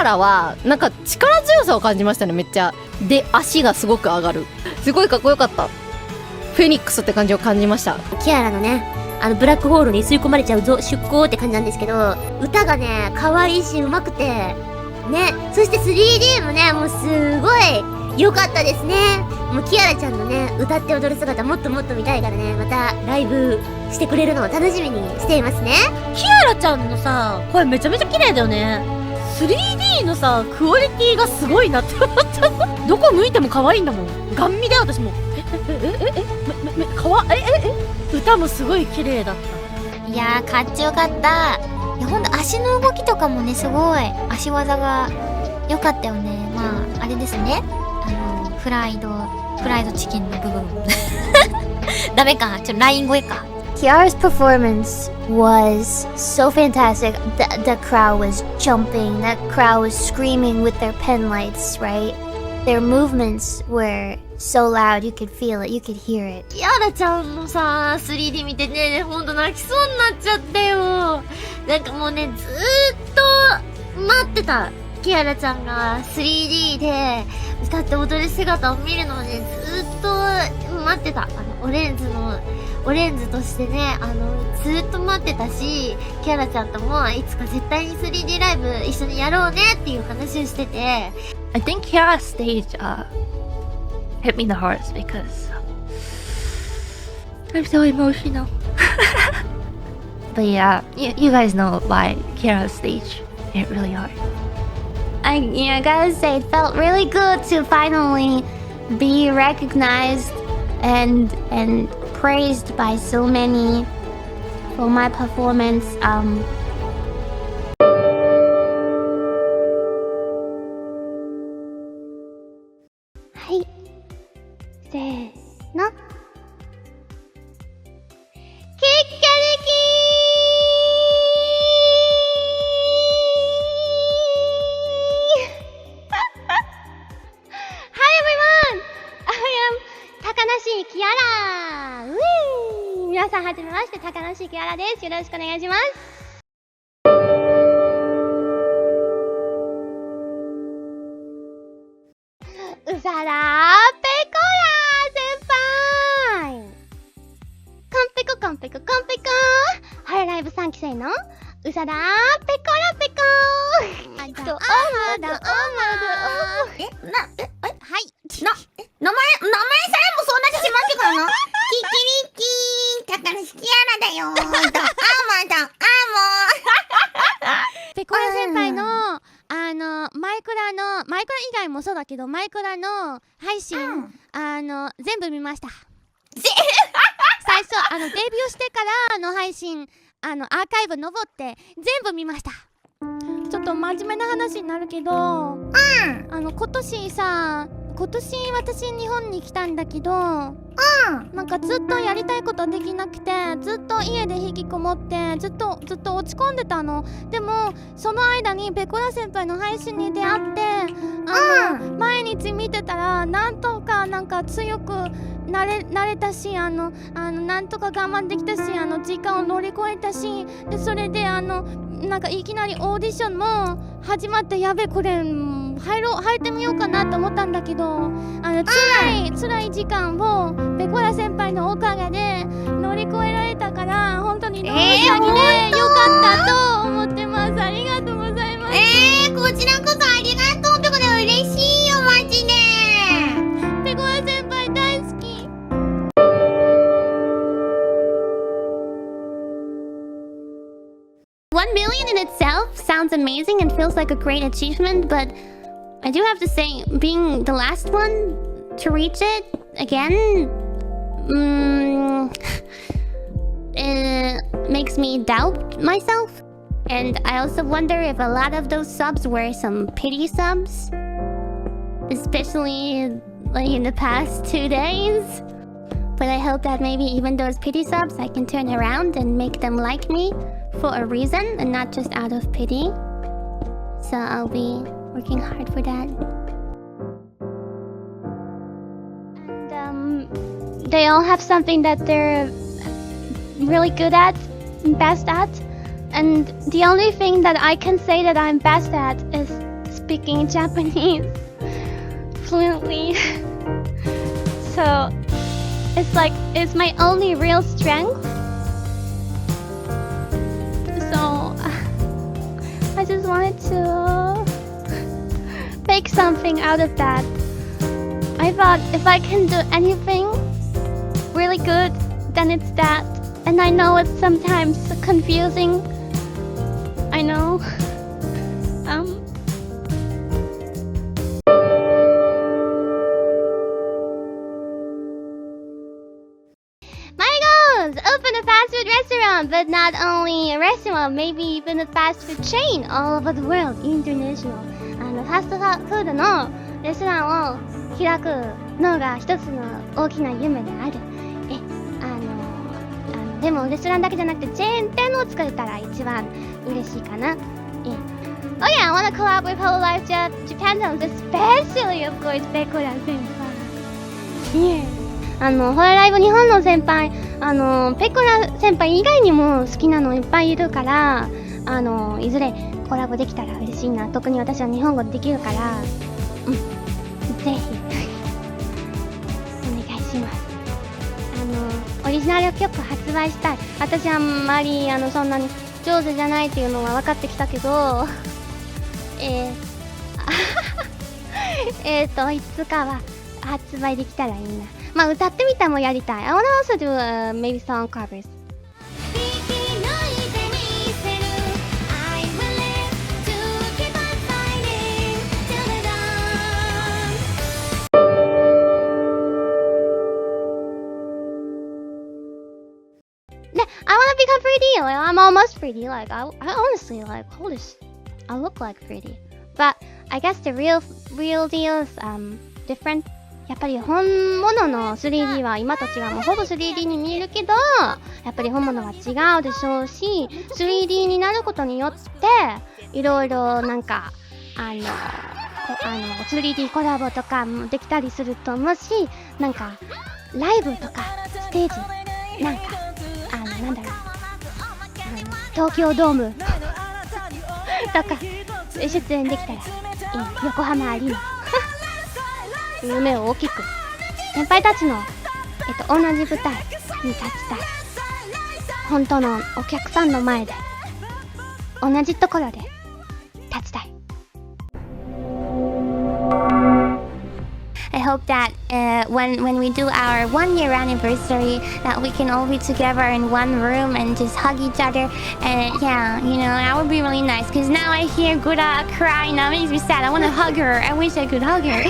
アラはなんか力強さを感じましたね、めっちゃ。で足がすごく上がる、すごいかっこよかった。フェニックスって感じを感じました。キアラのね、ブラックホールに吸い込まれちゃうぞ出航って感じなんですけど、歌がね可愛いし上手くてね、そして 3D もねもうすごい良かったですね。もうキアラちゃんのね歌って踊る姿もっともっと見たいからね、またライブしてくれるのを楽しみにしていますね。キアラちゃんのさ声めちゃめちゃ綺麗だよね。 3D のさクオリティがすごいなって思ったどこ向いても可愛いんだもん。ガン見で私もかわ歌もすごい綺麗だった。いやーかっちよかった。いやほんと足の動きとかもねすごい足技が良かったよね。まああれですね、フライドチキンの部分ダメか、ちょっとライン声か。 Kiara's performance was so fantastic. The crowd was jumping, that crowd was screaming with their pen lights, right? Their movements were so loud, you could feel it, you could hear it. キアラちゃんのさ 3D 見てね、ほんと泣きそうになっちゃったよ。なんかもうねずーっと待ってた。キアラちゃんが 3D で歌って踊る姿を見るのをねずーっと待ってた。オレンズとしてねずーっと待ってたし、キアラちゃんともいつか絶対に 3D ライブ一緒にやろうねっていう話をしてて、 I think Kiara's stage hit me the hardest because I'm so emotional. But yeah, you guys know why Kiara's stage hit really hard. I gotta say, it felt really good to finally be recognized and praised by so many for my performance. はい、せーの。Takanashi Kiara! 皆さんはじめまして、Takanashi Kiara です。よろしくお願いします。うさらーペコラ先輩、コンペココンペココンペコホロライブ3期生のうさらーペコラペコはい。名前さえもそうなってしまってからな。キキリキ高梨キアラだよーと。マイペコラ先輩のマイクラ以外もそうだけどマイクラの配信、全部見ました。最初デビューしてからの配信アーカイブ登って全部見ました。ちょっと真面目な話になるけど、今年私日本に来たんだけど、なんかずっとやりたいことできなくて、ずっと家で引きこもってずっと落ち込んでたの。でもその間にペコラ先輩の配信に出会って毎日見てたらなんとかなんか強くなれたし、なんとか我慢できたし、時間を乗り越えたし、でそれでなんかいきなりオーディションも始まって、やべこれ入ってみようかなと思ったんだけど、辛い時間をペコラ先輩のおかげで乗り越えられたから、本当にノーシャギでよかったと思ってます。ありがとうございます。こちらこそありがとう。ペコラ嬉しいよマジで。ペコラ先輩大好き。1 million in itself sounds amazing and feels like a great achievement, but I do have to say, being the last one to reach it again, it makes me doubt myself. And I also wonder if a lot of those subs were some pity subs, especially like in the past 2 days. But I hope that maybe even those pity subs I can turn around and make them like me for a reason and not just out of pity. So I'll be working hard for that. And they all have something that they're really good at, best at. And the only thing that I can say that I'm best at is speaking Japanese fluently. So it's like it's my only real strength. So I just wanted to make something out of that. I thought if I can do anything really good, then it's that. And I know it's sometimes confusing. I know. My goals! Open a fast food restaurant, but not only a restaurant, maybe even a fast food chain all over the world, international. ファストフードのレストランを開くのが一つの大きな夢である。でもレストランだけじゃなくてチェーン店を作れたら一番嬉しいかな。Oh yeah, I wanna collab with HoloLive Japan, especially of course PEKORA Senpai. Yeah. ホロライブ日本の先輩、PEKORA先輩以外にも好きなのいっぱいいるから、いずれコラボできたら嬉しいな。特に私は日本語できるから、ぜひお願いします。オリジナル曲発売したい。私あんまりそんなに上手じゃないっていうのは分かってきたけど、いつかは発売できたらいいな。まあ歌ってみたもやりたい。I wanna also do maybe song covers. I wanna become pretty. Like, I'm almost pretty. Like I honestly like holy I look like pretty. But I guess the real deal is different. やっぱり本物の 3D は今と違う。もうほぼ 3D に見えるけど、やっぱり本物は違うでしょうし、3D になることによっていろいろなんか3D コラボとかもできたりすると思うし、なんかライブとかステージなんかなんだろう東京ドームとか出演できたらいい。横浜アリーナ夢を大きく先輩たちの、同じ舞台に立ちたい。本当のお客さんの前で同じところで立ちたい。I hope that when we do our 1-year anniversary, that we can all be together in one room and just hug each other. And yeah, that would be really nice. Cause now I hear Gura cry, and that makes me sad. I want to hug her. I wish I could hug her.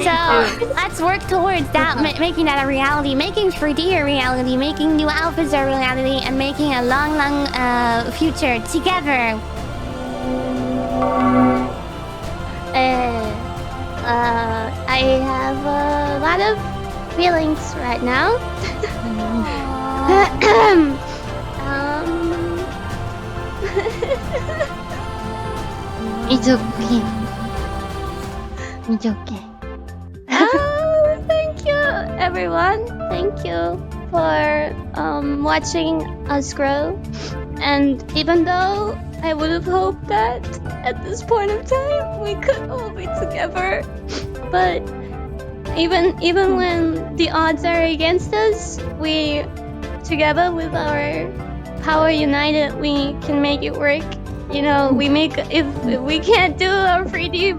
So let's work towards that, making that a reality, making 3D a reality, making new outfits a reality, and making a long future together. I have a lot of feelings right now. It's okay. It's okay. Thank you, everyone. Thank you for watching us grow. And even though I would have hoped that at this point of time we could all be together, but even when the odds are against us, we together with our power united, we can make it work. We make if we can't do our 3D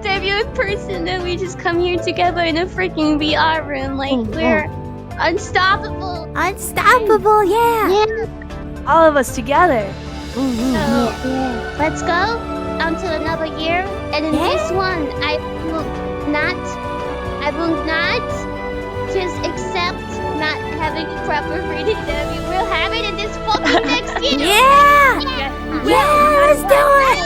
debut in person, then we just come here together in a freaking VR room. Like we're unstoppable. Unstoppable, yeah. All of us together. So let's go until another year, and in this one, I will not just accept not having a proper 3D debut. We'll have it in this fucking next year. Yeah, let's do it.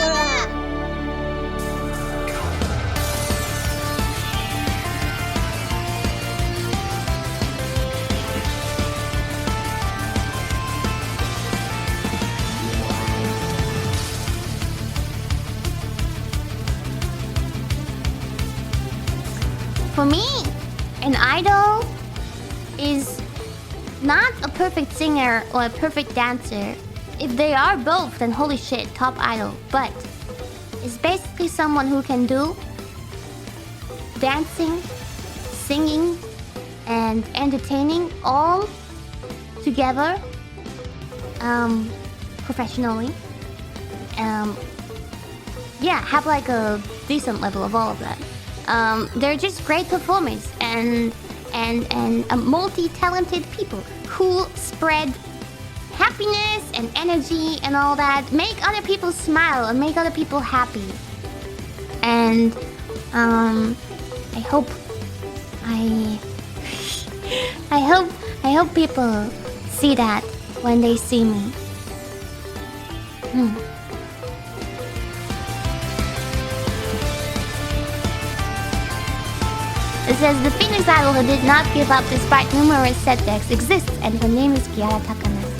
For me, an idol is not a perfect singer or a perfect dancer. if they are both, then holy shit, top idol. But it's basically someone who can do dancing, singing, and entertaining all together professionally. Yeah, have like a decent level of all of that. They're just great performers and multi-talented people who spread happiness and energy and all that, make other people smile and make other people happy. And I hope people see that when they see me. It says the Phoenix idol who did not give up despite numerous setbacks exists, and her name is Kiara Takanashi.